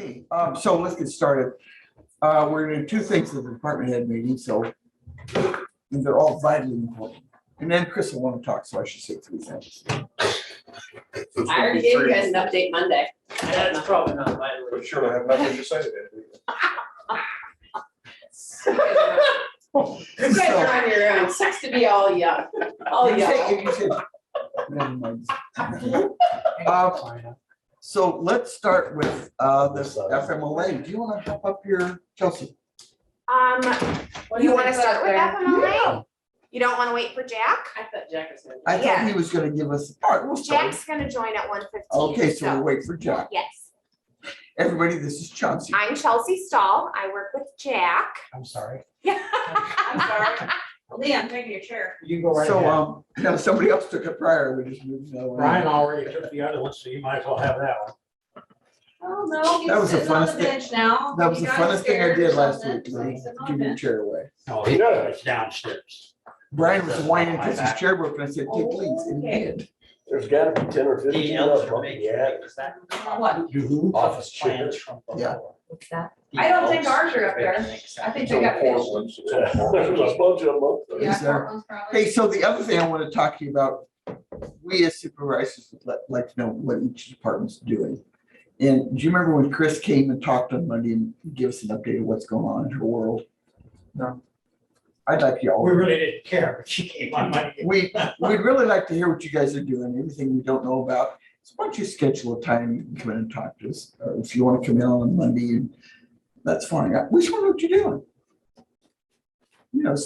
Hey, so let's get started. We're gonna do two things at the department head meeting, so they're all vitally important. And then Chris will want to talk, so I should say three things. I already gave you guys an update Monday. That's probably not vitally. But surely have nothing to say to that. You guys are on your own. Sucks to be all young. All young. Never mind. So let's start with this FMLA. Do you want to hop up here, Chelsea? You want to start with FMLA? You don't want to wait for Jack? I thought Jack was gonna. I thought he was gonna give us, all right, we'll start. Jack's gonna join at 1:15. Okay, so we'll wait for Jack. Yes, Everybody, this is Chelsea. I'm Chelsea Stahl. I work with Jack. I'm sorry. I'm sorry. Leon, take your chair. You can go right So, ahead. no, somebody else took it prior, we just moved another one. Brian already took the other one, so you might as well have that one. Oh, no. That was the sitting on funnest the thing- bench now. That was the You got funnest thing I scared did or last something, week, so was he's sitting on give the your bench. chair away. No, it's downstairs. Brian was whining because his chair broke, and I said, take leads, and he did. There's gotta be 10 or 15 The of elves them are up making, the attic. is that? What? Office chair. Plans from Yeah. before. What's that? The I don't think elves ours are up there. everything except- I think they got finished. Yeah, There's a bunch of them up there. Yeah, Is there? Portland's probably. Hey, so the other thing I want to talk to you about, we as supervisors would like to know what each department's doing. And do you remember when Chris came and talked on Monday and gave us an update of what's going on in her world? No. I'd like you all. We really didn't care, but she came on Monday. We'd really like to hear what you guys are doing, everything we don't know about. So why don't you schedule a time, you can come in and talk to us, or if you want to come in on Monday, and that's fine. We just want to know what you're doing. You know,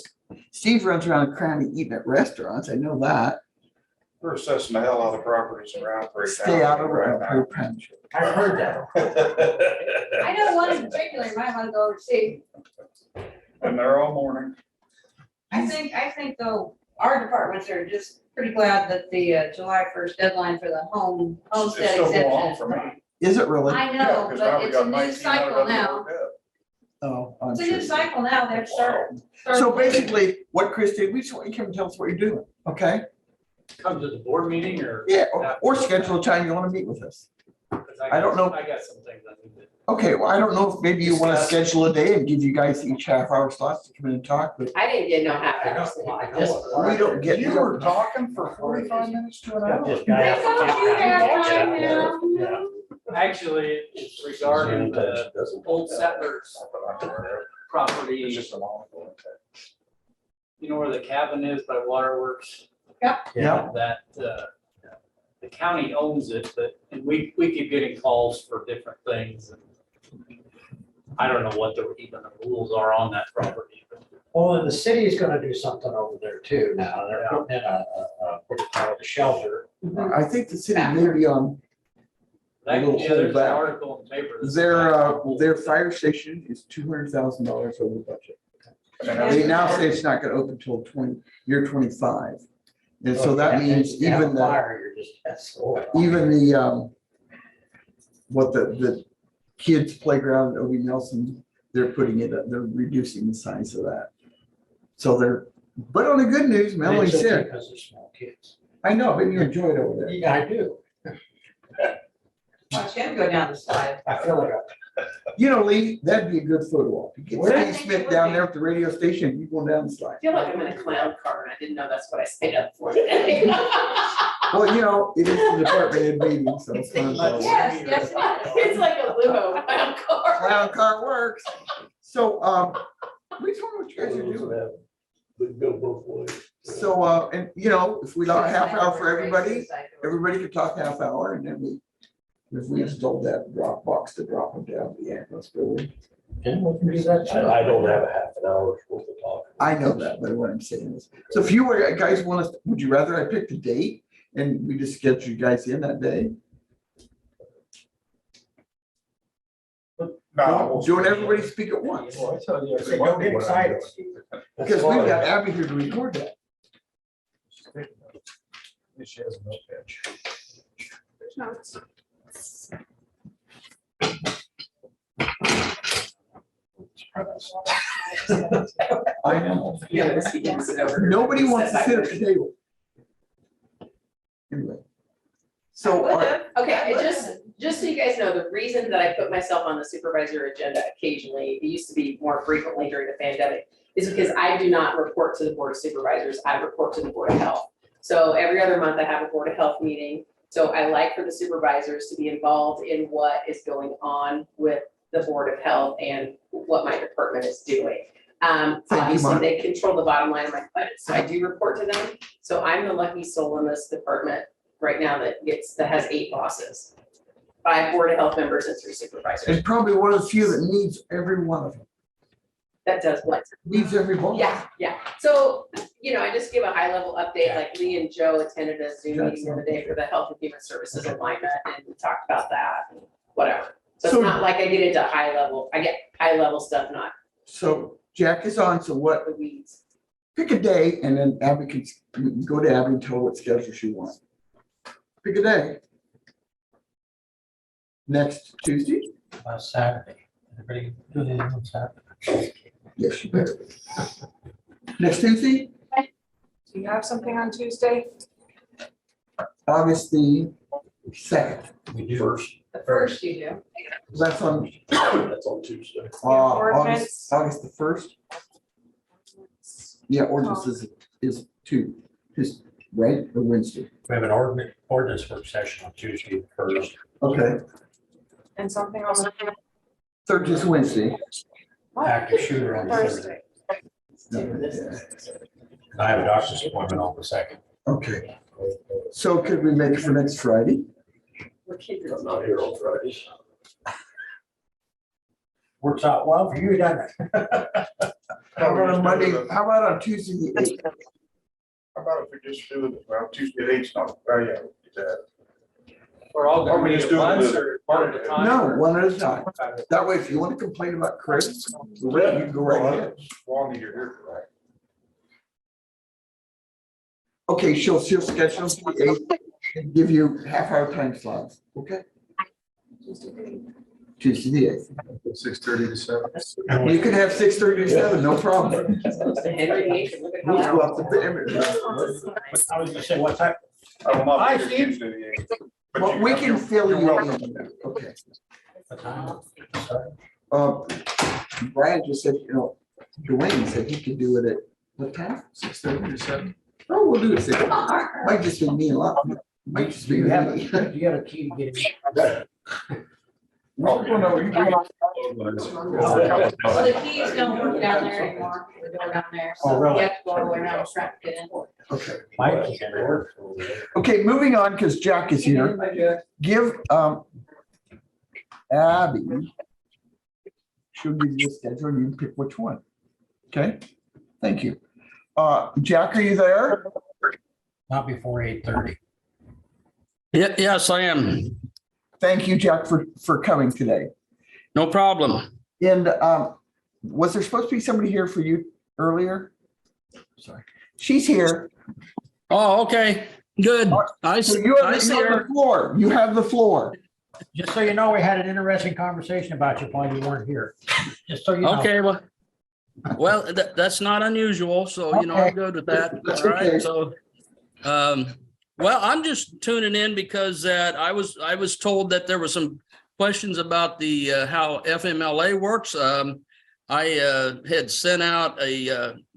Steve runs around cramming, eating at restaurants, I know that. We're assessing the hell out of properties around. Prairie Stay out of County right Prairie Township. I heard that. now. I know one in particular you might want to go over see. And they're all morning. I think though, our departments are just pretty glad that the July 1st deadline for the It's homestead still going on exemption. for me. Is it really? I Yeah, know, 'cause now but we it's a got new 19 cycle out of now. them. Oh, I'm It's a sure. new cycle now, they've started. So basically, what Chris did, we just want you to come and tell us what you're doing, okay? Come to the board meeting or? Yeah, or schedule a time you want to meet with us. I don't know. I got some things I need to. Okay, well, I don't know if maybe you want to schedule a day and give you guys each half-hour slots to come in and talk, but I didn't get no half I know, hours. I know. we don't get. You were talking for 45 minutes to an hour. This guy- I thought you had time now. Yeah. Actually, it's regarding the old settlers It's property, just a long one. you know where the cabin is by Waterworks? Yeah. That, the county owns it, but, and we keep getting calls for different things. And I don't know what even the rules are on that property, but Well, and the city is gonna do something over there too now. They're putting in what do you call it, a shelter. I think the city may be on, that, little yeah, there's an holdback. article in the paper. that says- their fire station is $200,000 over budget. And They now say it's not gonna open until year 25. And so that Yeah, means you have a even the, fire, you're just, that's cool. even the, what the kids playground at O.B. Nelson, they're putting it, they're reducing the size of that. So but on the good news, Melanie It's okay said, because they're small kids. I know, but you enjoy it over there. Yeah, I do. Watch him go down the slide. I feel like, You know, Lee, that'd be a good photo op. You get Where? Steve Smith down there at the radio station, you going down the slide. I feel like I'm in a clown car and I didn't know that's what I stayed up for today. Well, you know, it is the department head meeting, so it's fun. Yes, yes, it is. It's like a limo clown car. Clown car works. So, we just wonder what you guys are doing. They go both ways. So, and you know, if we allow a half hour for everybody could talk half hour and then if we installed that drop box to drop them down the ambulance building. yeah, we can do that too. I don't have a half an hour's worth of talking. I know that, but what I'm saying is, so if you were, guys want us, would you rather I picked a date and we just schedule you guys in that day? No. Doing everybody speak at once, Well, I tell you, So don't get excited. because we've got Abby here to record that. She has no pitch. I know. Yes, yes, over. Nobody wants to sit at the table. Anyway. So, Okay, it just just so you guys know, the reason that I put myself on the supervisor agenda occasionally, it used to be more frequently during the pandemic, is because I do not report to the Board of Supervisors, I report to the Board of Health. So every other month I have a Board of Health meeting. So I like for the supervisors to be involved in what is going on with the Board of Health and what my department is doing. Obviously, Mark. they control the bottom line of my budget, so I do report to them. So I'm the lucky soul in this department right now that has 8 bosses, 5 Board of Health members and 3 supervisors. And probably one of the few that needs every one of them, That does what? needs every one. Yeah. So, I just give a high level update, like Lee and Joe attended a Zoom meeting the other day for the Health and Human Services alignment and we talked about that and whatever. So it's not like I get into high level, I get high level stuff, not So Jack is on, so what, the weeds. pick a day and then Abby can, you can go to Abby and tell her what schedule she wants. Pick a day. Next Tuesday? Saturday. Everybody do it on Saturday. Yes, you better. Next Tuesday, Do you have something on Tuesday? August the 2nd. We do. First, The first you do. That's on that's on Tuesday. August the 1st. Yeah, ordinance is 2, just right, or Wednesday. We have an ordinance work session on Tuesday the first. Okay, And something on the third is Wednesday. Active shooter on Thursday. Thursday. I have a doctor's appointment on the second. Okay, so could we make it for next Friday? I'm not here on Fridays. Works out well for you, doesn't it? How about on Monday, how about on Tuesday the 8th? How about if we just do it, well, Tuesday, 8's not, yeah, that. We're all Or gonna we be just at do it once the- or one at a time? No, one at a time. That way, if you want to complain about Chris, you can go right ahead. Long you're here for that. Okay, she'll schedule for the 8th and give you half-hour time slots, okay? Tuesday the 8th. 6:30 to 7. You can have 6:30 to 7, no problem. Henry VIII, look at We'll how go that up the image. I was gonna say, what's that? I will not Hi, be here Steve. Tuesday, the 8th. But Well, we can fill you you're in, okay. What time? Brian just said, Dwayne said he could do it at what time? 6:30 to 7. Oh, we'll do it 6. Might just be me a lot. Might just be You have, me. you got a key to get in. Oh, no, you can. Well, the keys don't work down there anymore, the door down there, Oh, so really? you have to go all the way around the track to get in. Okay, My key can work. okay, moving on, because Jack is here. Give Abby, she'll give you a schedule and you can pick which one. Okay, thank you. Jack, are you there? Not before 8:30. Yes, I am. Thank you, Jack, for coming today. No problem. And was there supposed to be somebody here for you earlier? Sorry, she's here. Oh, okay, good. I So see you have I see the her. floor. You have the floor. Just so you know, we had an interesting conversation about you while you weren't here. Just so you know. Okay, well, that's not unusual, so I'm good with that. That's All right, okay. so, well, I'm just tuning in because I was told that there were some questions about the how FMLA works. I had sent out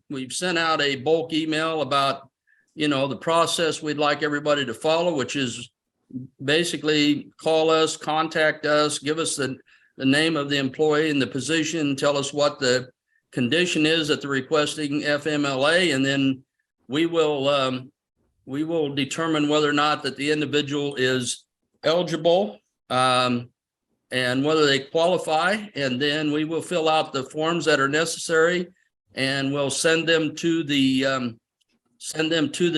we've sent out a bulk email about, the process we'd like everybody to follow, which is basically call us, contact us, give us the name of the employee and the position, tell us what the condition is that they're requesting FMLA, and then we will determine whether or not that the individual is eligible and whether they qualify, and then we will fill out the forms that are necessary and we'll send them to the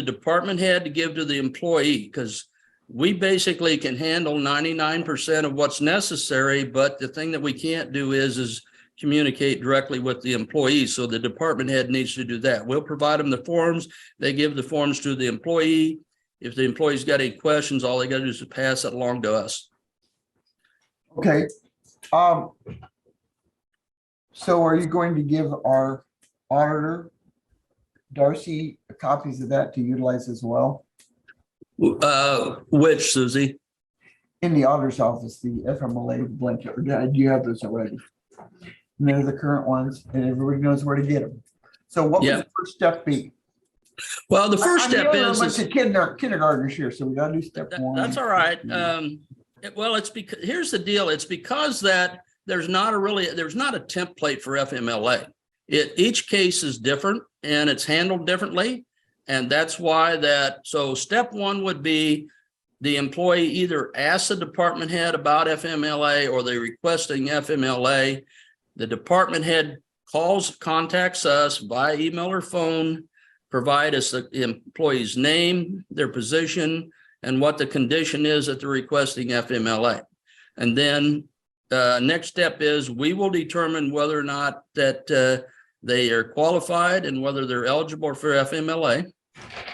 department head to give to the employee, because we basically can handle 99% of what's necessary, but the thing that we can't do is communicate directly with the employee. So the department head needs to do that. We'll provide them the forms. They give the forms to the employee. If the employee's got any questions, all they got to do is pass it along to us. Okay. So are you going to give our auditor, Darcy, copies of that to utilize as well? Which, Susie? in the auditor's office, the FMLA blanket, or do you have those already? And they're the current ones, and everybody knows where to get them. So what would Yeah. the first step be? Well, the first I'm step dealing with a is. bunch of kindergartners here, so we gotta do step one. That's all right. step two. Well, it's because, here's the deal. It's because that there's not a template for FMLA. Each case is different and it's handled differently. And that's why so step one would be the employee either asks the department head about FMLA or they're requesting FMLA. The department head contacts us via email or phone, provide us the employee's name, their position, and what the condition is that they're requesting FMLA. And then next step is we will determine whether or not that they are qualified and whether they're eligible for FMLA.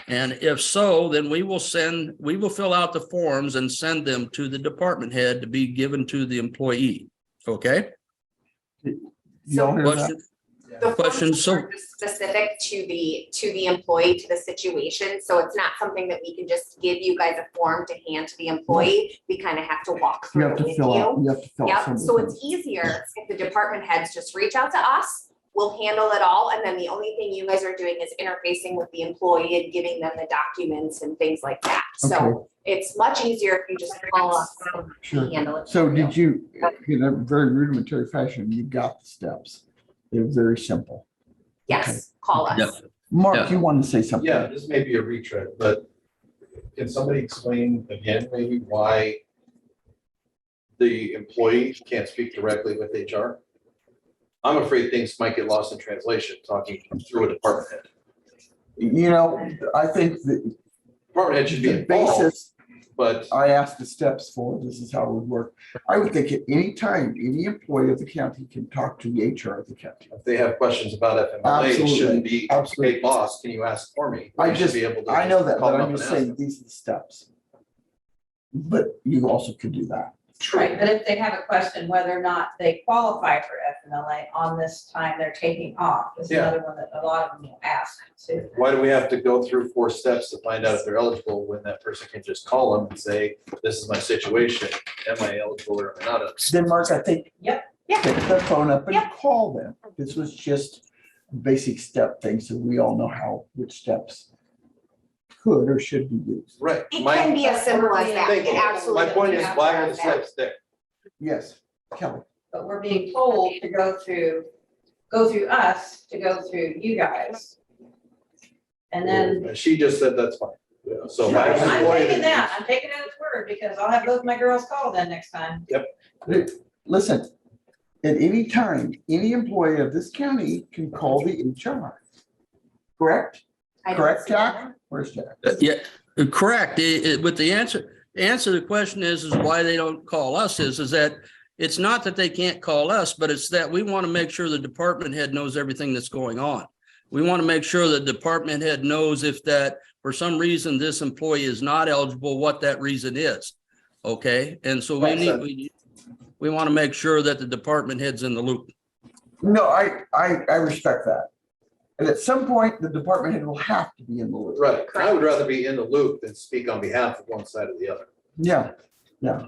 And if so, then we will fill out the forms and send them to the department head to be given to the employee. Okay? Y'all hear that? Question? The Questions? forms are just specific to the employee, to the situation, so it's not something that we can just give you guys a form to hand to the employee. We kind of have to walk You through have it to with fill out, you. you have to fill out Yep, some of so the it's things. easier if the department heads just reach out to us. We'll handle it all, and then the only thing you guys are doing is interfacing with the employee and giving them the documents and things like that. Okay. So it's much easier if you just call us and Sure. handle it. So for you. did you, in a very rudimentary fashion, you got the steps? They're very simple. Yes, call us. Yep. Mark, Yeah. you wanted to say something? Yeah, this may be a retread, but can somebody explain again maybe why the employee can't speak directly with HR? I'm afraid things might get lost in translation talking through a department head. You know, I think that Department head should be the involved, basis but I asked the steps for, this is how it would work. I would think at any time, any employee of the county can talk to the HR of the county. if they have questions about FMLA, it shouldn't be, Absolutely. hey, boss, can you ask for me? I They should just, be able to I know that, call but them I'm up just and ask saying, these are the steps. But you also could do that. Right, but if they have a question whether or not they qualify for FMLA on this time they're taking off, is Yeah. another one that a lot of them will ask too. Why do we have to go through 4 steps to find out if they're eligible when that person can just call them and say, this is my situation, am I eligible or am I not eligible? Then Mark, I think. Yep. Yeah. Pick the phone up and Yep. call them. This was just a basic step thing, so we all know which steps could or should be used. Right. It My- can be as simple as that. Thank It you. absolutely. My point is can be black as and simple as white stick. Yes, Kelly. But we're being told to go through us, to go through you guys. And then, She just said that's fine. So. my I'm point taking is- that, I'm taking it as word, because I'll have both my girls call then next time. Listen, at any time, any employee of this county can call the HR. Correct? I don't Correct, see that. Jack? Where's Jack? Yeah, correct. With the answer to the question is why they don't call us is that it's not that they can't call us, but it's that we want to make sure the department head knows everything that's going on. We want to make sure the department head knows if that for some reason this employee is not eligible, what that reason is. Okay, and so we want to make sure that the department head's in the loop. No, I respect that. And at some point, the department head will have to be in the loop. Right. I would rather be in the loop than speak on behalf of one side or the other. Yeah, yeah.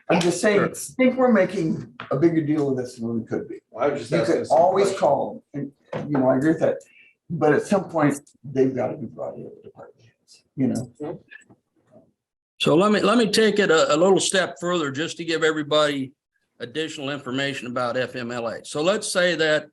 I'm just saying, I think we're making a bigger deal of this than we could be. I was just You asking. could some always questions. call them, and, I agree with that. But at some point, they've got to be brought in the department heads, So let me take it a little step further just to give everybody additional information about FMLA. So let's say that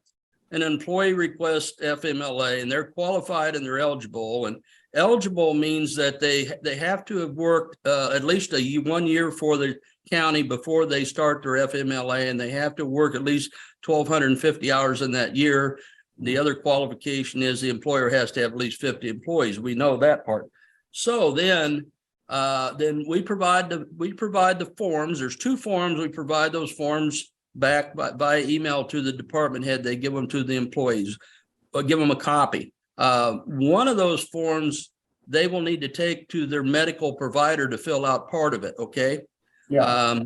an employee requests FMLA and they're qualified and they're eligible. And eligible means that they have to have worked at least 1 year for the county before they start their FMLA, and they have to work at least 1,250 hours in that year. The other qualification is the employer has to have at least 50 employees. We know that part. So then we provide the forms. There's 2 forms. We provide those forms back by email to the department head. They give them to the employees, or give them a copy. One of those forms they will need to take to their medical provider to fill out part of it. Okay. Yeah,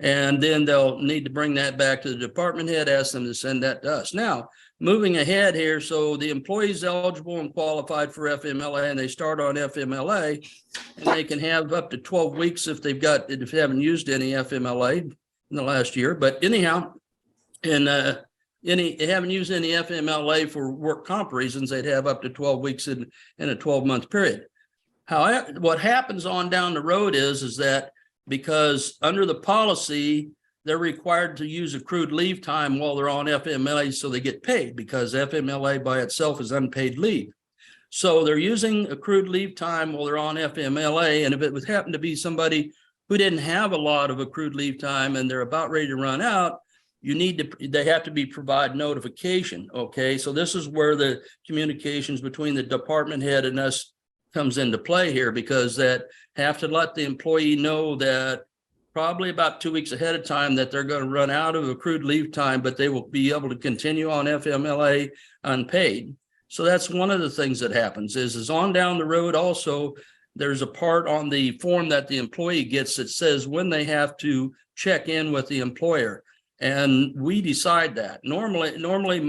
And then they'll need to bring that back to the department head, ask them to send that to us. Now, moving ahead here, so the employee's eligible and qualified for FMLA and they start on FMLA. And they can have up to 12 weeks if they haven't used any FMLA in the last year, but anyhow, and they haven't used any FMLA for work comp reasons, they'd have up to 12 weeks in a 12-month period. However, what happens on down the road is that because under the policy, they're required to use accrued leave time while they're on FMLA so they get paid, because FMLA by itself is unpaid leave. So they're using accrued leave time while they're on FMLA. And if it would happen to be somebody who didn't have a lot of accrued leave time and they're about ready to run out, they have to be provide notification. Okay, so this is where the communications between the department head and us comes into play here, because that have to let the employee know that probably about 2 weeks ahead of time that they're going to run out of accrued leave time, but they will be able to continue on FMLA unpaid. So that's one of the things that happens is on down the road. Also, there's a part on the form that the employee gets that says when they have to check in with the employer. And we decide that. Normally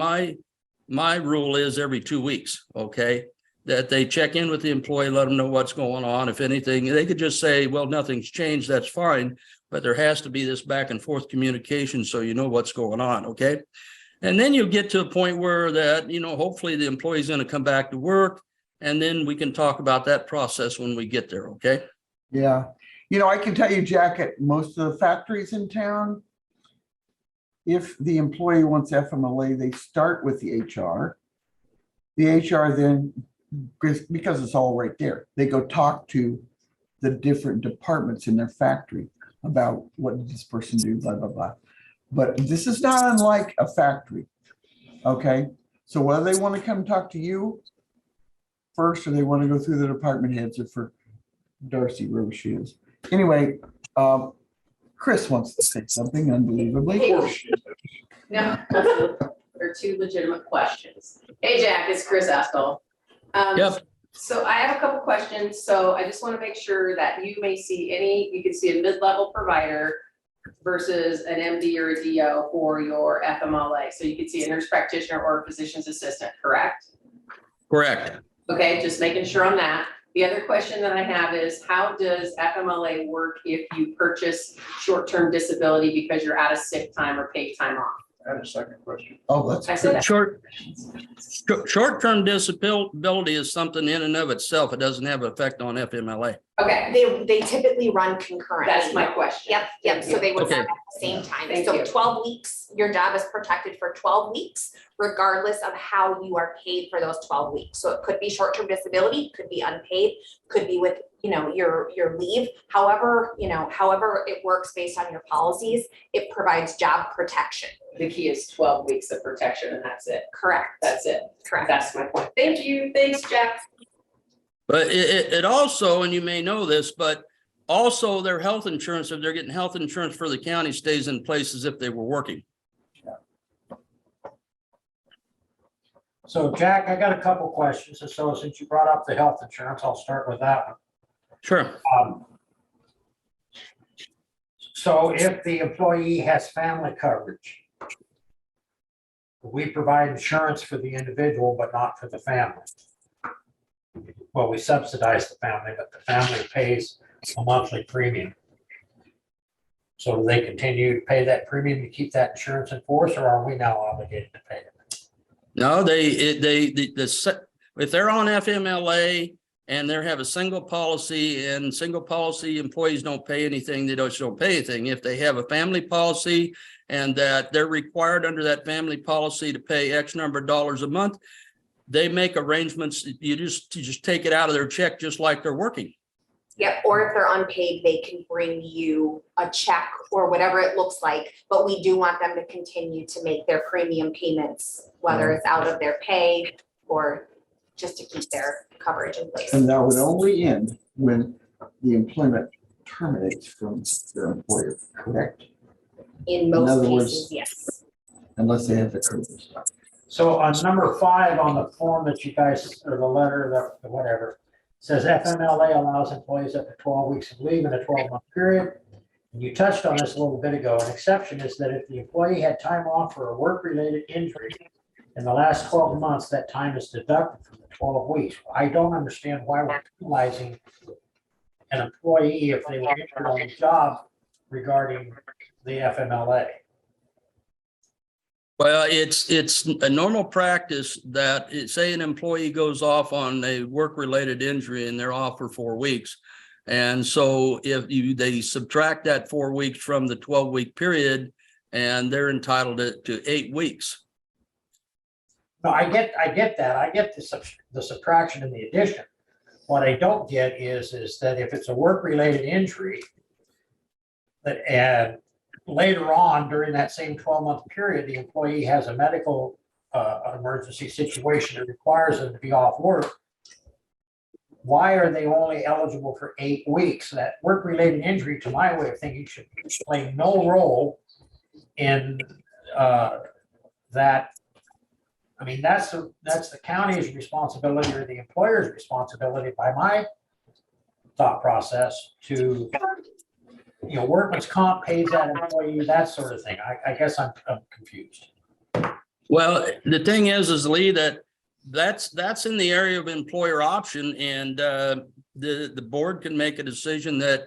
my rule is every 2 weeks, okay? That they check in with the employee, let them know what's going on. If anything, they could just say, well, nothing's changed, that's fine. But there has to be this back and forth communication so you know what's going on, okay? And then you get to a point where that, hopefully the employee's going to come back to work, and then we can talk about that process when we get there, okay? Yeah. I can tell you, Jack, at most of the factories in town, if the employee wants FMLA, they start with the HR. The HR then, because it's all right there, they go talk to the different departments in their factory about what did this person do, blah, blah, blah. But this is not unlike a factory, okay? So whether they want to come talk to you first, or they want to go through the department heads, or for Darcy, wherever she is. Anyway, Chris wants to say something unbelievably. No, they're two legitimate questions. Hey, Jack, it's Chris Askell. Yep. So I have a couple questions. So I just want to make sure that you can see a mid-level provider versus an MD or a DO for your FMLA. So you could see a nurse practitioner or a physician's assistant, correct? Correct. Okay, just making sure on that. The other question that I have is, how does FMLA work if you purchase short-term disability because you're out of sick time or paid time off? I had a second question. Oh, that's I said that. Short-term disability is something in and of itself. It doesn't have an effect on FMLA. Okay, They typically run concurrently. that's my question. Yep, so they would Okay. run at the same time. Thank So you. 12 weeks, your job is protected for 12 weeks, regardless of how you are paid for those 12 weeks. So it could be short-term disability, could be unpaid, could be with, your leave. However it works based on your policies, it provides job protection. The key is 12 weeks of protection and that's it. Correct, That's it. correct. That's my point. Thank you. Thanks, Jack. But it also, and you may know this, but also their health insurance, if they're getting health insurance for the county, stays in place as if they were working. So Jack, I got a couple questions. And so since you brought up the health insurance, I'll start with that one. Sure. So if the employee has family coverage, we provide insurance for the individual, but not for the family. Well, we subsidize the family, but the family pays a monthly premium. So do they continue to pay that premium to keep that insurance in force, or are we now obligated to pay it? No, if they're on FMLA and they have a single policy, and single policy employees don't pay anything, they don't pay anything. If they have a family policy and that they're required under that family policy to pay X number of dollars a month, they make arrangements. You just take it out of their check, just like they're working. Yep, or if they're unpaid, they can bring you a check or whatever it looks like, but we do want them to continue to make their premium payments, whether it's out of their pay or just to keep their coverage in place. And that would only end when the employment terminates from their employer, correct? In In most other cases, words- yes. Unless they have the COVID stuff. So on number 5 on the form that you guys, or the letter, the whatever, says FMLA allows employees up to 12 weeks of leave in a 12-month period. And you touched on this a little bit ago. An exception is that if the employee had time off for a work-related injury in the last 12 months, that time is deducted from the 12 weeks. I don't understand why we're penalizing an employee if they were injured on the job regarding the FMLA. Well, it's a normal practice that say an employee goes off on a work-related injury and they're off for 4 weeks. And so if they subtract that 4 weeks from the 12-week period, and they're entitled to 8 weeks. No, I get that. I get the subtraction and the addition. What I don't get is that if it's a work-related injury, and later on during that same 12-month period, the employee has a medical emergency situation that requires them to be off work, why are they only eligible for 8 weeks? That work-related injury, to my way of thinking, should play no role in that. I mean, that's the county's responsibility or the employer's responsibility by my thought process to, workman's comp pays that employee, that sort of thing. I guess I'm confused. Well, the thing is Lee, that's in the area of employer option, and the board can make a decision that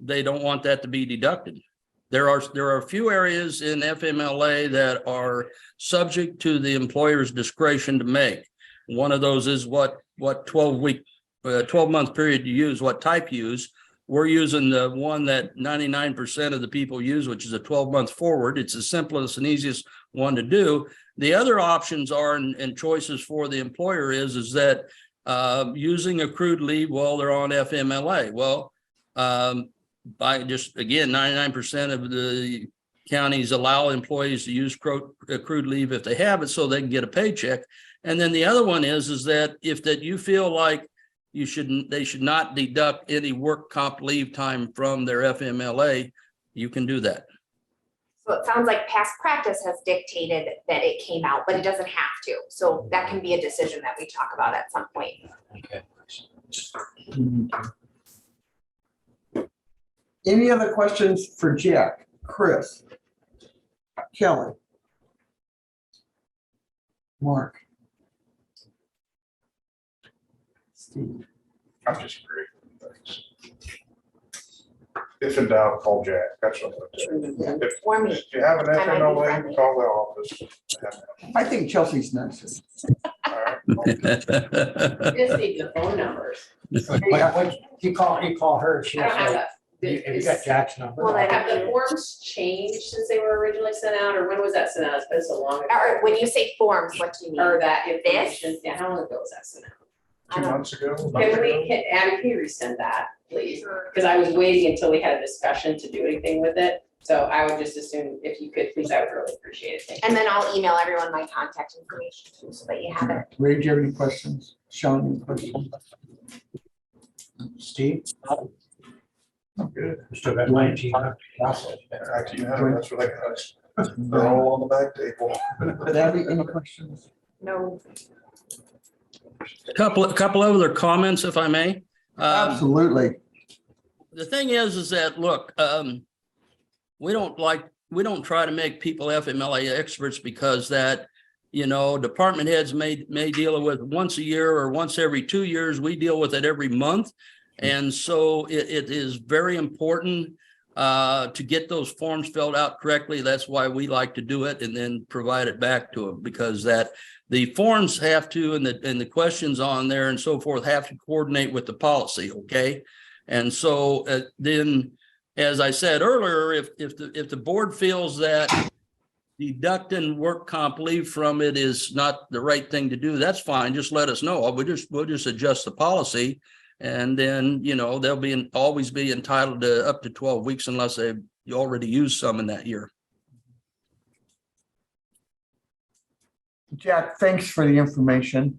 they don't want that to be deducted. There are a few areas in FMLA that are subject to the employer's discretion to make. One of those is what 12-month period you use, what type you use. We're using the one that 99% of the people use, which is a 12-month forward. It's the simplest and easiest one to do. The other options are, and choices for the employer is that using accrued leave while they're on FMLA. Well, by just, again, 99% of the counties allow employees to use accrued leave if they have it, so they can get a paycheck. And then the other one is that if that you feel like they should not deduct any work comp leave time from their FMLA, you can do that. So it sounds like past practice has dictated that it came out, but it doesn't have to. So that can be a decision that we talk about at some point. Okay. Any other questions for Jack, Chris, Kelly, Mark, Steve? I'm just agreeing. Thanks. If in doubt, call Jack. That's what I'm saying. Or me. If you have an I might be FMLA, friendly. call the office. I think Chelsea's nicer. All right. Just need the phone numbers. What, you call her, she I don't have has, that. have you got Jack's number? Well, Have the forms changed since they were originally sent out, or when was that sent out? It's been so long ago. Or when you say forms, what do you mean? Or that information, yeah, how long ago was that sent out? 2 months ago. Abby, can you resend that, please? Because I was waiting until we had a discussion to do anything with it. So I would just assume if you could, please, I would really appreciate it. Thank you. And then I'll email everyone my contact information too, so that you have it. Ray, do you have any questions? Sean, any questions? Steve? Good. We still got 19. Actually, you have it. That's what I got. They're all on the back table. Abby, any questions? No. Couple of other comments, if I may. Absolutely. The thing is that, look, we don't try to make people FMLA experts because that, department heads may deal with once a year or once every 2 years. We deal with it every month. And so it is very important to get those forms filled out correctly. That's why we like to do it and then provide it back to them, because that the forms have to, and the questions on there and so forth have to coordinate with the policy. Okay. And so then, as I said earlier, if the board feels that deducting work comp leave from it is not the right thing to do, that's fine. Just let us know. We'll just adjust the policy. And then, they'll always be entitled to up to 12 weeks unless you already used some in that year. Jack, thanks for the information.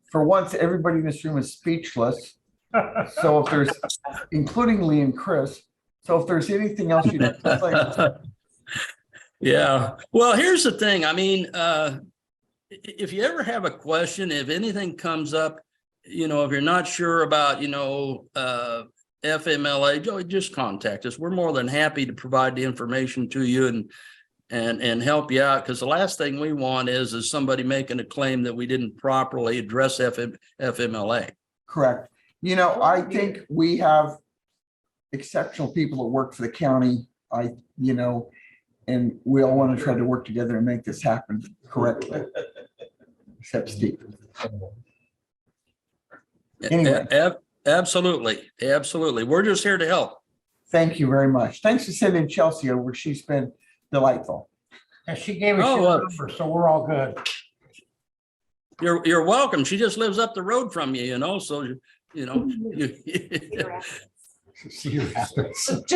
For once, everybody in this room is speechless. So if there's, including Lee and Chris, so if there's anything else you'd like to say. Yeah. Well, here's the thing. I mean, if you ever have a question, if anything comes up, if you're not sure about, FMLA, just contact us. We're more than happy to provide the information to you and help you out, because the last thing we want is somebody making a claim that we didn't properly address FMLA. Correct. You know, I think we have exceptional people that work for the county. And we all want to try to work together and make this happen correctly. Except Steve. Anyway. Absolutely, absolutely. We're just here to help. Thank you very much. Thanks for sending Chelsea over. She's been delightful. And she gave us Oh, your number, so we're all good. You're welcome. She just lives up the road from you, so Just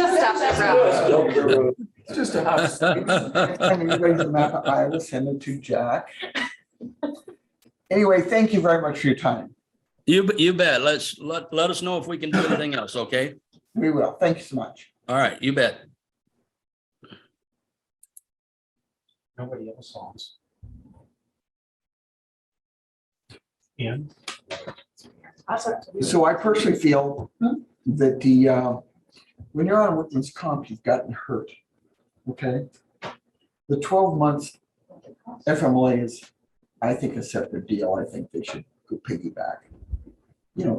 up the road. It's just a house. And anybody's a map of Iowa, send it to Jack. Anyway, thank you very much for your time. You bet. Let us know if we can do anything else, okay? We will. Thank you so much. All right, you bet. Nobody else songs. In. So I personally feel that when you're on workman's comp, you've gotten hurt. Okay. The 12 months FMLA is, I think, a separate deal. I think they should go piggyback.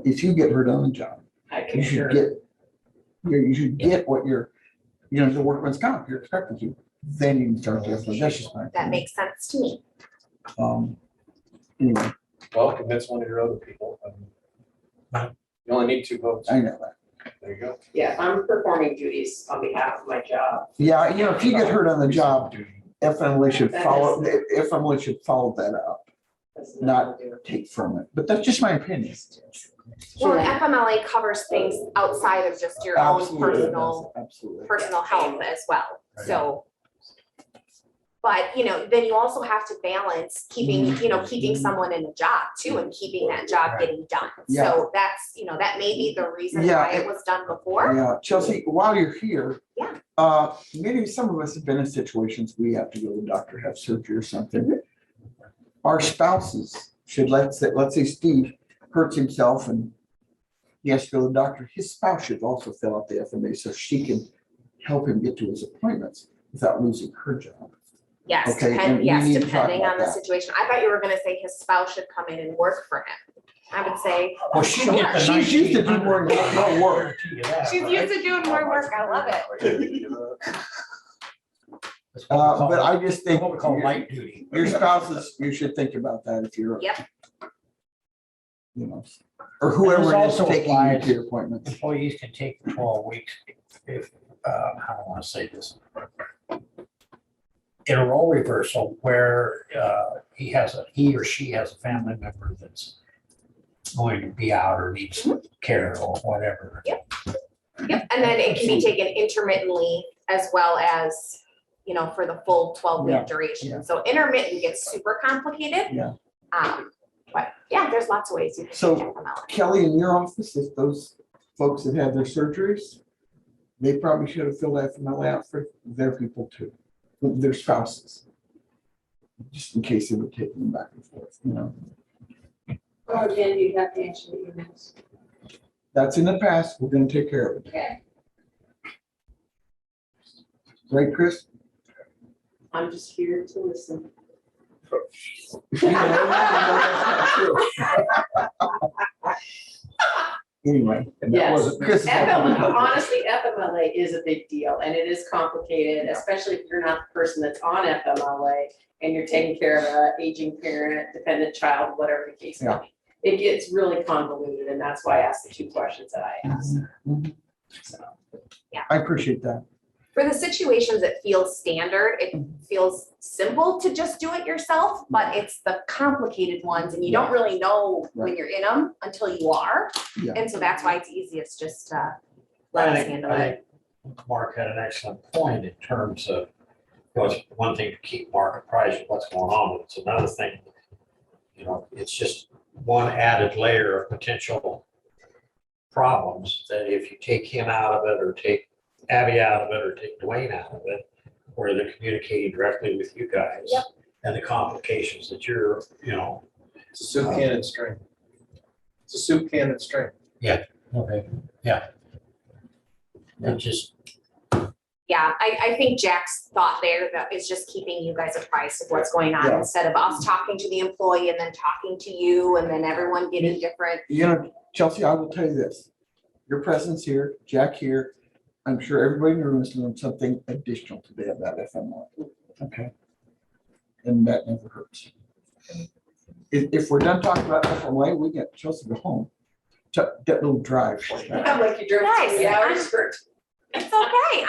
If you get hurt on the job, you should get what you're, the workman's comp, you're expected to. Then you can start the FMLA. That's just my That opinion. makes sense to me. Anyway, Well, convince one of your other people. You only need 2 votes. I know that. There you go. Yeah, if I'm performing duties on behalf of my job. Yeah, if you get hurt on the job, FMLA should follow that up, That's not take from it. But that's just my opinion. Well, and FMLA covers things outside of just your own Absolutely, personal absolutely. health as well, so. But, then you also have to balance keeping someone in a job too and keeping that job getting done. Yeah. So that's, that may be the reason Yeah, why it was done before. Yeah, Chelsea, while you're here. Yeah. Maybe some of us have been in situations we have to go to the doctor, have surgery or something. Our spouses should, let's say Steve hurts himself and he has to go to the doctor, his spouse should also fill out the FMA so she can help him get to his appointments without losing her job. Yes, Okay, and we need to talk depending about on the that. situation. I thought you were gonna say his spouse should come in and work for him. I would say. Well, she gets the She's used to do 1900. more work. She's used to doing more work. I love it. But I just think What we call light duty. your spouses, you should think about that if you're, Yep. or whoever This is also taking you applies- to your appointments. Employees can take the 12 weeks if, how do I want to say this? In a role reversal where he or she has a family member that's going to be out or needs care or whatever. Yep, and then it can be taken intermittently as well as, for the full 12-week Yeah, duration. yeah. So intermittent gets super complicated. Yeah. But yeah, there's lots of ways you can So, take FMLA. Kelly, in your office, if those folks that had their surgeries, they probably should have filled FMLA out for their people too, their spouses. Just in case they were taking them back and forth, Oh, Jen, you have to answer the emails. That's in the past, we're gonna take care of it. Okay, Right, Chris? I'm just here to listen. Anyway. and that Yes. wasn't- Chris is FMLA, honestly, FMLA is a big deal and it is complicated, especially if you're not the person that's on FMLA and you're taking care of an aging parent, dependent child, whatever the case may be. It gets really convoluted and that's why I asked the 2 questions that I asked. Mhm. So, I appreciate that. For the situations that feel standard, it feels simple to just do it yourself, but it's the complicated ones and you don't really know when you're in them until you are. Yeah. And so that's why it's easiest just to let us handle it. Mark had an excellent point in terms of, it's one thing to keep Mark apprised of what's going on, but it's another thing, it's just one added layer of potential problems that if you take him out of it or take Abby out of it or take Dwayne out of it, where they're communicating directly with you guys. Yep. And the complications that you're, It's a soup can and string. It's a soup can and string. okay, yeah. It just, Yeah, Yeah, I think Jack's thought there that is just keeping you guys apprised of what's going on Yeah. instead of us talking to the employee and then talking to you and then everyone getting different. You know, Chelsea, I will tell you this, your presence here, Jack here, I'm sure everybody in the room is doing something additional today about FMLA. Okay. And that never hurts. If we're done talking about FMLA, we get Chelsea to go home. That little drive. I'm like, you drove Guys, 3 hours for. It's okay,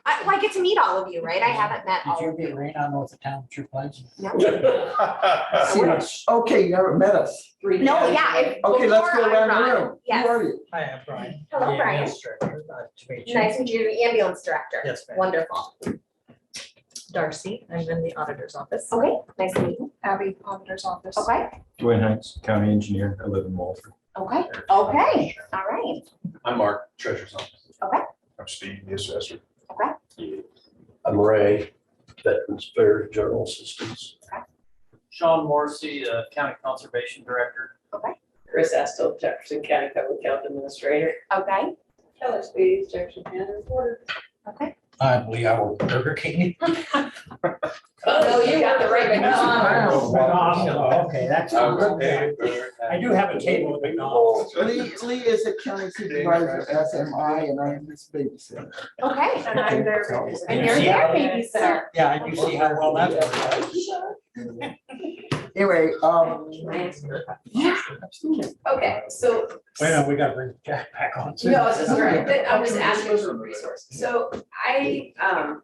I get to meet all of you, right? I haven't met Did all you of get you. rain on North Township place? No, See, okay, you haven't met us. no, yeah. if- Okay, let's before go I around the run, room. Who Yes, are you? Hi, I'm Brian. Hello, the Brian. administrator. Nice to meet you. nice to meet you, ambulance director. Yes, ma'am. Wonderful. Darcy, I'm in the auditor's office. Okay, nice to meet you. Abby, auditor's office. Okay, Dwayne Heights, county engineer. I live in Walford. okay, all right. I'm Mark, treasurer's office. I'm Steve, the assessor. I'm Ray, Veterans Affairs General Assistance. Sean Morrissey, county conservation director. Chris Estel, Jefferson County Public Health Administrator. Okay, Keller Speed, Jefferson County Reporter. okay. I'm Lee Howard, Burger King. Oh, you got the right McDonald's. Oh, okay, that's. I do have a table at McDonald's. Lee is a county supervisor, SMI, and I am his babysitter. Okay. And I'm there. And you're there, babysitter. Yeah, and you see how well that's. Anyway, Yeah. absolutely. Okay, so. Wait, no, we gotta bring Jack back on. too. No, this is right, I'm just asking for resources. So I'm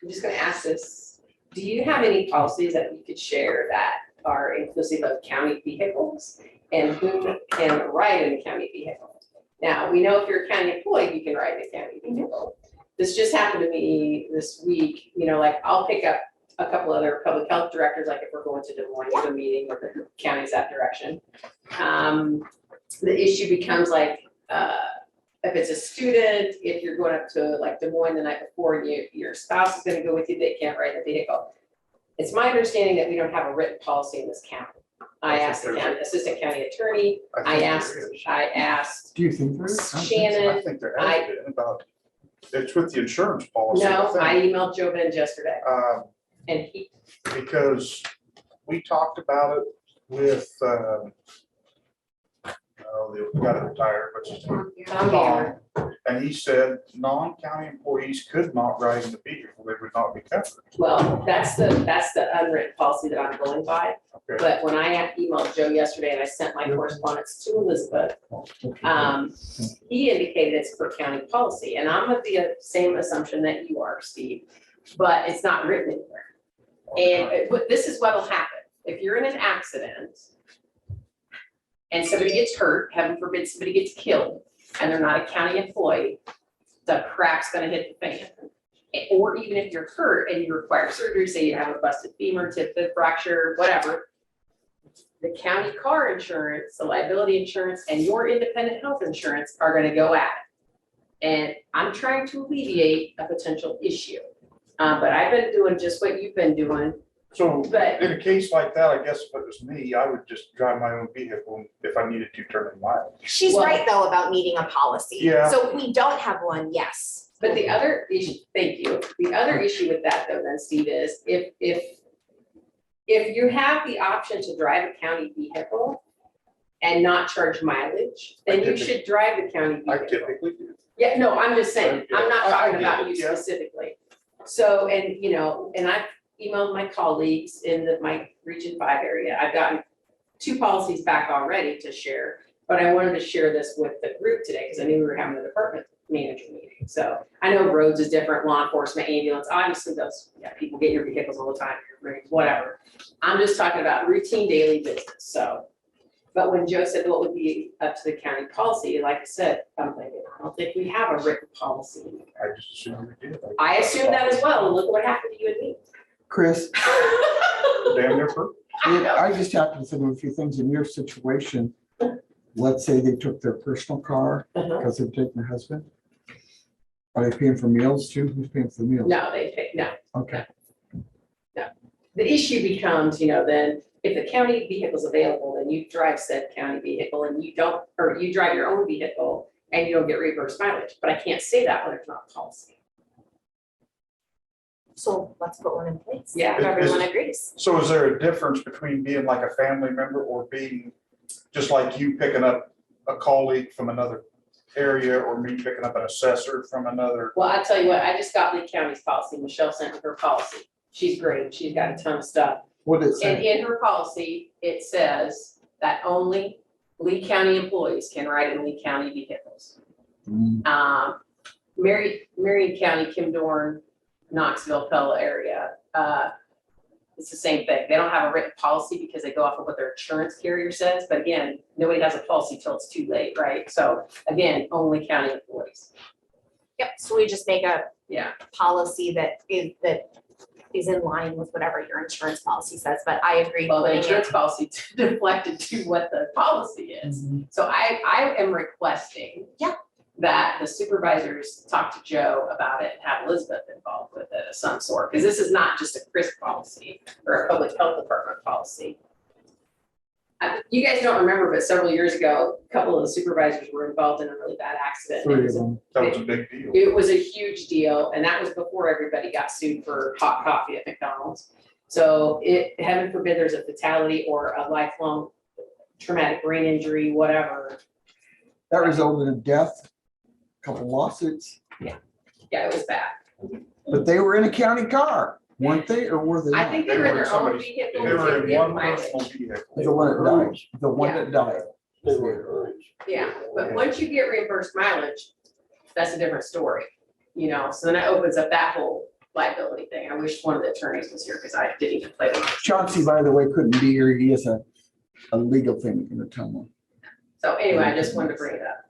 just gonna ask this. Do you have any policies that you could share that are inclusive of county vehicles? And who can ride in a county vehicle? Now, we know if you're a county employee, you can ride in a county vehicle. This just happened to me this week, like I'll pick up a couple other public health directors, like if we're going to Des Moines to a meeting where the county's that direction. The issue becomes like, if it's a student, if you're going up to like Des Moines the night before and your spouse is gonna go with you, they can't ride the vehicle. It's my understanding that we don't have a written policy in this county. I asked the assistant county attorney, I asked Do you think there is? I Shannon, think there has been about, it's with the insurance policy. no, think. I emailed Joe Benz yesterday and he, Because we talked about it with, the guy that retired, which is Tom Gamer. and he said non-county employees could not ride in the vehicle, they would not be covered. Well, that's the unwritten policy that I'm going by. Okay. But when I emailed Joe yesterday and I sent my correspondence to Elizabeth, he indicated it's per county policy, and I'm of the same assumption that you are, Steve, but it's not written anywhere. And but this is what'll happen, if you're in an accident and somebody gets hurt, heaven forbid somebody gets killed, and they're not a county employee, the crack's gonna hit the fan. Or even if you're hurt and you require surgery, say you have a busted femur, tib fib fracture, whatever, the county car insurance, the liability insurance, and your independent health insurance are gonna go at it. And I'm trying to alleviate a potential issue. But I've been doing just what you've been doing, So but in a case like that, I guess if it was me, I would just drive my own vehicle if I needed to turn in miles. She's Well- right though about needing a policy. Yeah. So if we don't have one, yes. But the other issue, thank you, the other issue with that though then, Steve, is if you have the option to drive a county vehicle and not charge mileage, then you should drive the county I vehicle. typically do. Yeah, no, I'm just saying, I'm not I talking get about it, you yeah. specifically. So, and I've emailed my colleagues in my Region 5 area, I've gotten 2 policies back already to share, but I wanted to share this with the group today, because I knew we were having a department manager meeting. So I know roads is different, law enforcement, ambulance, obviously those, people get your vehicles all the time, your rigs, whatever. I'm just talking about routine daily business, so. But when Joe said what would be up to the county policy, like I said, I'm thinking, I don't think we have a written policy. I just assumed we did. I assumed that as well, and look what happened to you and me. Chris, Damn near perfect. I just happen to think of a few things in your situation. Let's say they took their personal car because they're taking their husband. Are they paying for meals too? Who's paying for the meals? No, they pay, no. Okay, The issue becomes, then if the county vehicle's available, then you drive said county vehicle and you don't, or you drive your own vehicle and you don't get reimbursed mileage. But I can't say that when it's not policy. So let's put one in place. Yeah. If everyone agrees. So is there a difference between being like a family member or being just like you picking up a colleague from another area or me picking up an assessor from another? Well, I tell you what, I just got Lee County's policy. Michelle sent me her policy. She's great. She's got a ton of stuff. What did it And say? in her policy, it says that only Lee County employees can ride in Lee County vehicles. Marion County, Kim Dorn, Knoxville, Pella area, it's the same thing. They don't have a written policy because they go off of what their insurance carrier says, but again, nobody has a policy till it's too late, right? So again, only county employees. Yep, so we just make a Yeah. policy that is in line with whatever your insurance policy says, but I agree. Well, the putting it- insurance policy deflected to what the policy is. So I am requesting. Yeah. That the supervisors talk to Joe about it and have Elizabeth involved with it of some sort, because this is not just a Chris policy or a public health department policy. You guys don't remember, but several years ago, a couple of the supervisors were involved in a really bad accident. It 3 of was a- them. That was a big deal. It was a huge deal, and that was before everybody got sued for hot coffee at McDonald's. So heaven forbid, there's a fatality or a lifelong traumatic brain injury, whatever. That resulted in death, couple lawsuits, Yeah, it was bad. but they were in a county car, weren't they, or were they I not? think They they were in were in their own somebody's- vehicle. They were in with one mileage. personal vehicle. The one that died, the one that died. Yeah, but once you get reimbursed mileage, that's a different story, you know, so then it opens up that whole liability thing. I wish one of the attorneys was here because I didn't even play with it. Chauncey, by the way, couldn't be here. He has a legal thing in the tunnel. So anyway, I just wanted to bring it up.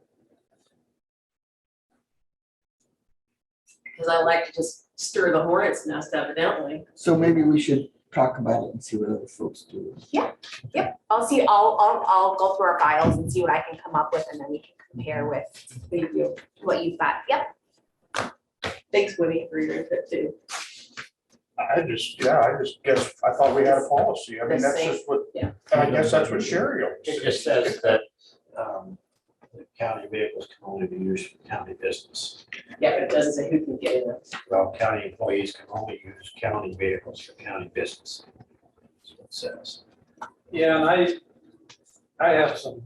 Because I like to just stir the hornet's nest evidently. So maybe we should talk about it and see what other folks do. Yep, I'll go through our files and see what I can come up with, and then we can compare with what you've got. Yep, Thanks, Winnie, for your input too. I just guess, I thought we had a policy. I mean, that's just what, Yeah. and I guess that's what Sherry always It said. just says that the county vehicles can only be used for county business. Yeah, but it doesn't say who can get in it. Well, county employees can only use county vehicles for county business. That's what it says. Yeah, and I have some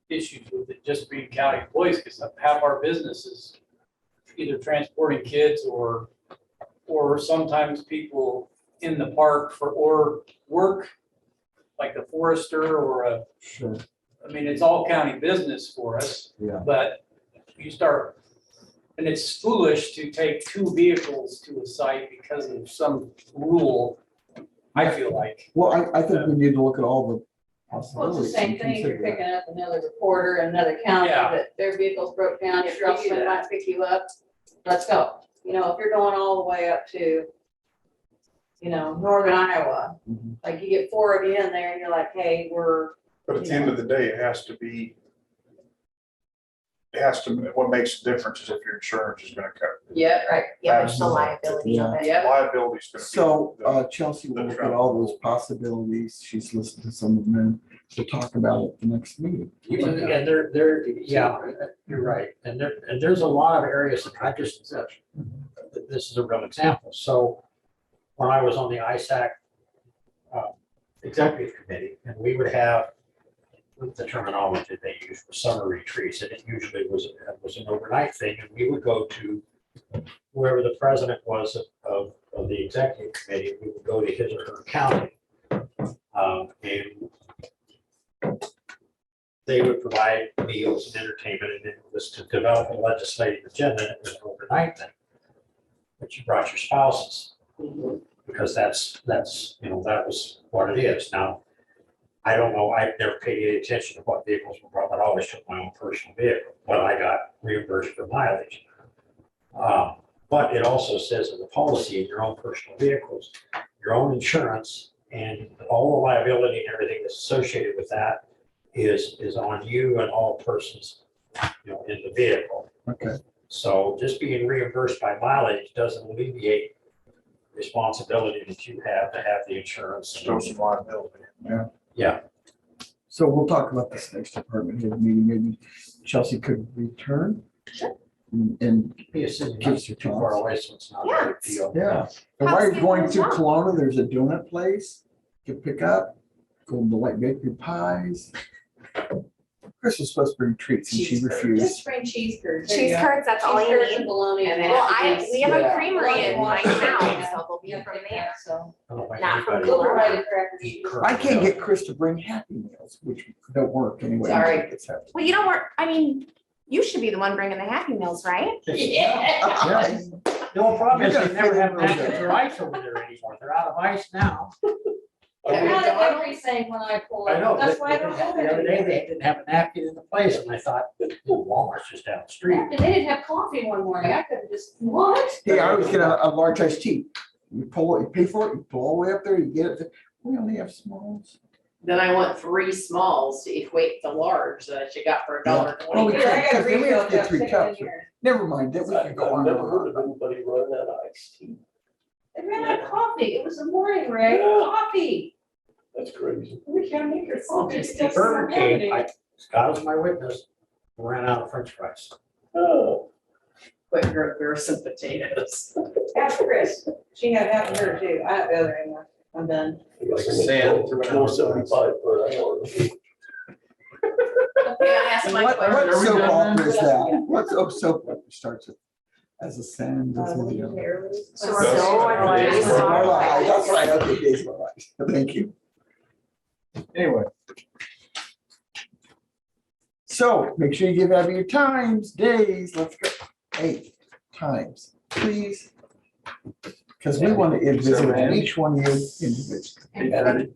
issues with it just being county employees, because half our business is either transporting kids or sometimes people in the park or work, like a forester or Sure. I mean, it's all county business for us. Yeah. But you start, and it's foolish to take 2 vehicles to a site because of some rule, I feel like. Well, I think we need to look at all the Well, it's the possibilities. same and thing, you're consider that. picking up another reporter in another county Yeah. that their vehicle's broke down, your If we do Jefferson that. might pick you up, let's go. You know, if you're going all the way up to, you know, northern Iowa, Mhm. like you get 4 of you in there and you're like, hey, But at the end of the day, it has to, what makes the difference is if your insurance is gonna cover. Yeah, right, yeah, it's the Absolutely. liability of it. yeah. Liability's gonna be. So the- Chelsea will the look at all those possibilities. She's listened to some of them. We'll talk about it the next meeting. And yeah, you're right. And there's a lot of areas that I just, this is a real example. So when I was on the ISAC executive committee, and we would have, with the terminology they use for summer retreats, and it usually was an overnight thing, and we would go to whoever the president was of the executive committee, we would go to his or her county. And they would provide meals and entertainment, and it was to develop a legislative agenda, and it was an overnight thing. But you brought your spouses, because that's, that was what it is. Now, I don't know, I've never paid any attention to what vehicles were brought, but I always took my own personal vehicle, but I got reimbursed for mileage. But it also says in the policy, in your own personal vehicles, your own insurance and all the liability and everything that's associated with that is on you and all persons, in the vehicle. Okay. So just being reimbursed by mileage doesn't alleviate responsibility that you have to have the insurance. Still some liability. Yeah, So we'll talk about this next department head meeting. Maybe Chelsea could return. And, Be a city, not Gives too you far chance. away, so it's not Yeah. a big deal. yeah. And while you're going through Kelowna, there's a donut place you can pick up, Golden Delight Bakery pies. Chris was supposed to bring treats and she Cheese curds. refused. Just bring cheese curds. Cheese curds, that's all you Cheese curds need. and bologna. And then- Well, we have a Yeah. creamery in my town, so they'll be Yeah, from there. So. I don't think Not from anybody Little Kelowna. Rider crackers. eat curd. I can't get Chris to bring Happy Meals, which don't work anyway. Sorry. It's Happy. Well, you don't work, I mean, you should be the one bringing the Happy Meals, right? Yeah. The only problem is You're they gonna never fit have in those packets of ice over there anymore. They're out of ice now. They're not at everything when I pull I know, up. That's but why I they don't didn't have- go the other there. day, they didn't have a napkin in the place, and I thought, Walmart's just down the street. And they didn't have coffee one morning. I could have just, what? Hey, I always get a large iced tea. You pull it, you pay for it, you pull all the way up there, you get it. We only have smalls. Then I want 3 smalls to equate the large that you got for $1.20. Well, we Here, I can't, got a 'cause then we have to refill get cup, 3 stick it in cups. here. Never mind, that we can go on. I've never heard of anybody running out of iced tea. They ran out of coffee. It was the morning, Ray. Yeah. Coffee. That's crazy. We can't make your coffee. It's still Burger King, happening. Scott was my witness, ran out of french fries. Oh, But there are some potatoes. Ask Chris. She had half of her too. I have the other end. I'm done. I guess Like I make sand. $4.75 per hour. Okay, I asked my What question. soap done opera then? is that? What soap opera starts with as a sand? doesn't it? So That's right. Days of Our Our Lives, Lives. That's right, okay, Days of Our Lives. Thank you. Anyway. So make sure you give Abby your times, days, let's go. Hey, times, please. Because we want to visit with each one of you individually.